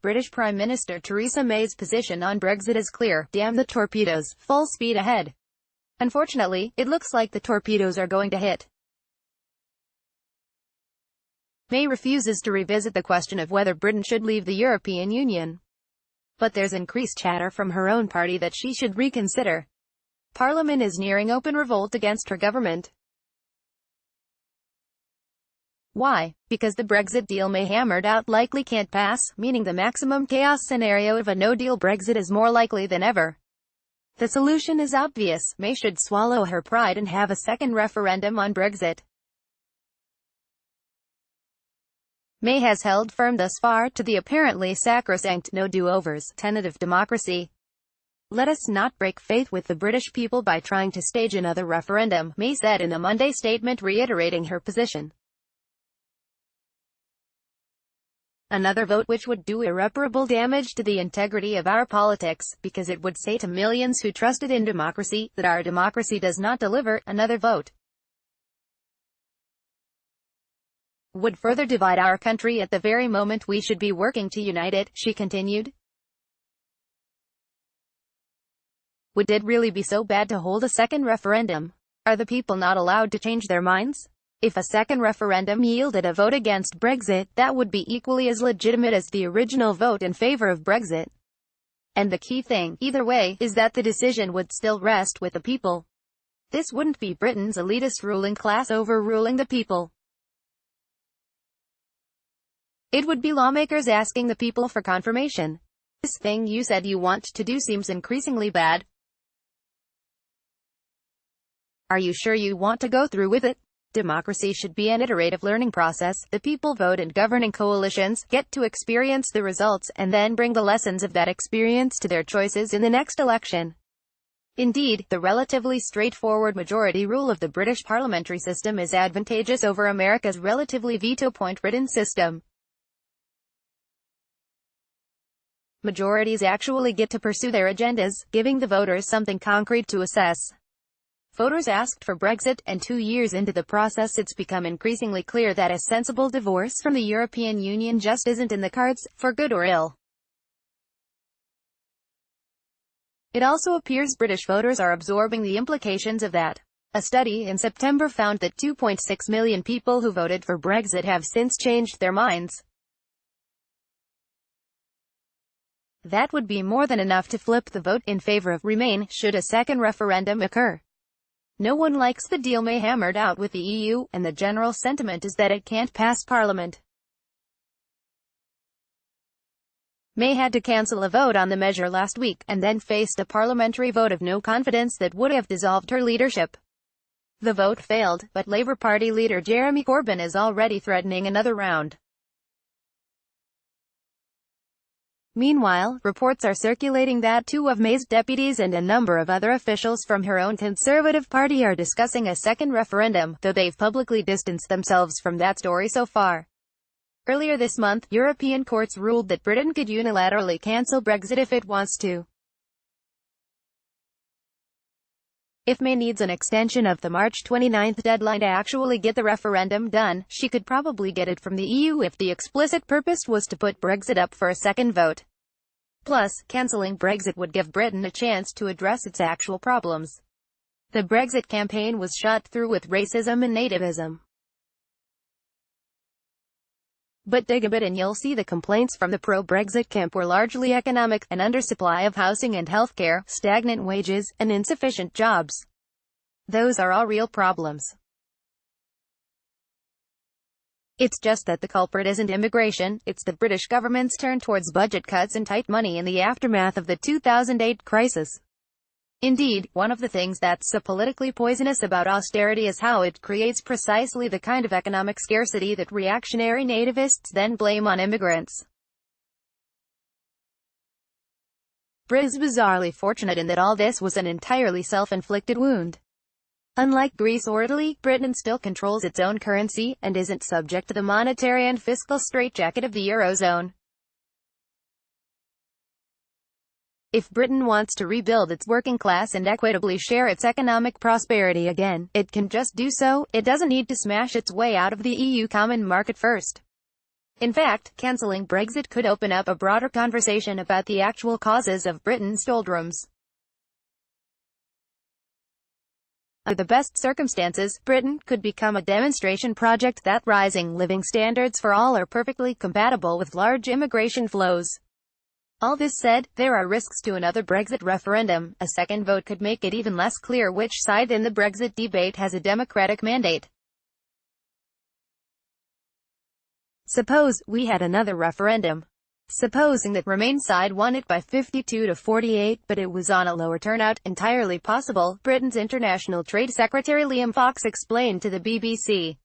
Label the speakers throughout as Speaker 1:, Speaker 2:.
Speaker 1: British Prime Minister Theresa May's position on Brexit is clear: damn the torpedoes, full speed ahead. Unfortunately, it looks like the torpedoes are going to hit. May refuses to revisit the question of whether Britain should leave the European Union. But there's increased chatter from her own party that she should reconsider. Parliament is nearing open revolt against her government. Why? Because the Brexit deal May hammered out likely can't pass, meaning the maximum chaos scenario of a no-deal Brexit is more likely than ever. The solution is obvious: May should swallow her pride and have a second referendum on Brexit. May has held firm thus far to the apparently sacrosanct no do-overs tenet of democracy. Let us not break faith with the British people by trying to stage another referendum, May said in a Monday statement reiterating her position. Another vote which would do irreparable damage to the integrity of our politics, because it would say to millions who trusted in democracy, that our democracy does not deliver. Another vote would further divide our country at the very moment we should be working to unite it, she continued. Would it really be so bad to hold a second referendum? Are the people not allowed to change their minds? If a second referendum yielded a vote against Brexit, that would be equally as legitimate as the original vote in favor of Brexit. And the key thing, either way, is that the decision would still rest with the people. This wouldn't be Britain's elitist ruling class overruling the people. It would be lawmakers asking the people for confirmation. This thing you said you want to do seems increasingly bad. Are you sure you want to go through with it? Democracy should be an iterative learning process. The people vote and governing coalitions get to experience the results, and then bring the lessons of that experience to their choices in the next election. Indeed, the relatively straightforward majority rule of the British parliamentary system is advantageous over America's relatively veto point-ridden system. Majorities actually get to pursue their agendas, giving the voters something concrete to assess. Voters asked for Brexit, and 2 years into the process it's become increasingly clear that a sensible divorce from the European Union just isn't in the cards, for good or ill. It also appears British voters are absorbing the implications of that. A study in September found that 2.6 million people who voted for Brexit have since changed their minds. That would be more than enough to flip the vote in favor of Remain, should a second referendum occur. No one likes the deal May hammered out with the EU, and the general sentiment is that it can't pass Parliament. May had to cancel a vote on the measure last week, and then faced a parliamentary vote of no confidence that would have dissolved her leadership. The vote failed, but Labour Party leader Jeremy Corbyn is already threatening another round. Meanwhile, reports are circulating that 2 of May's deputies and a number of other officials from her own Conservative Party are discussing a second referendum, though they've publicly distanced themselves from that story so far. Earlier this month, European courts ruled that Britain could unilaterally cancel Brexit if it wants to. If May needs an extension of the March 29 deadline to actually get the referendum done, she could probably get it from the EU if the explicit purpose was to put Brexit up for a second vote. Plus, cancelling Brexit would give Britain a chance to address its actual problems. The Brexit campaign was shot through with racism and nativism. But dig a bit and you'll see the complaints from the pro-Brexit camp were largely economic: an undersupply of housing and healthcare, stagnant wages, and insufficient jobs. Those are all real problems. It's just that the culprit isn't immigration, it's the British government's turn towards budget cuts and tight money in the aftermath of the 2008 crisis. Indeed, one of the things that's so politically poisonous about austerity is how it creates precisely the kind of economic scarcity that reactionary nativists then blame on immigrants. Britain is bizarrely fortunate in that all this was an entirely self-inflicted wound. Unlike Greece or Italy, Britain still controls its own currency, and isn't subject to the monetary and fiscal straitjacket of the Eurozone. If Britain wants to rebuild its working class and equitably share its economic prosperity again, it can just do so. It doesn't need to smash its way out of the EU common market first. In fact, cancelling Brexit could open up a broader conversation about the actual causes of Britain's doldrums. Under the best circumstances, Britain could become a demonstration project that rising living standards for all are perfectly compatible with large immigration flows. All this said, there are risks to another Brexit referendum. A second vote could make it even less clear which side in the Brexit debate has a democratic mandate. Suppose we had another referendum. Supposing that Remain side won it by 52 to 48, but it was on a lower turnout, entirely possible, Britain's International Trade Secretary Liam Fox explained to the BBC.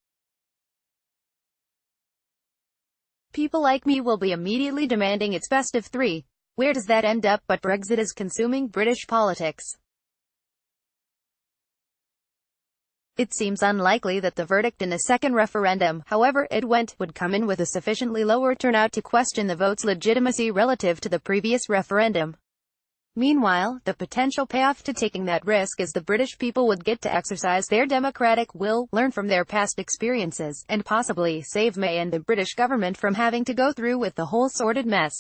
Speaker 1: People like me will be immediately demanding its best of three. Where does that end up? But Brexit is consuming British politics. It seems unlikely that the verdict in a second referendum, however it went, would come in with a sufficiently lower turnout to question the vote's legitimacy relative to the previous referendum. Meanwhile, the potential payoff to taking that risk is the British people would get to exercise their democratic will, learn from their past experiences, and possibly save May and the British government from having to go through with the whole sordid mess.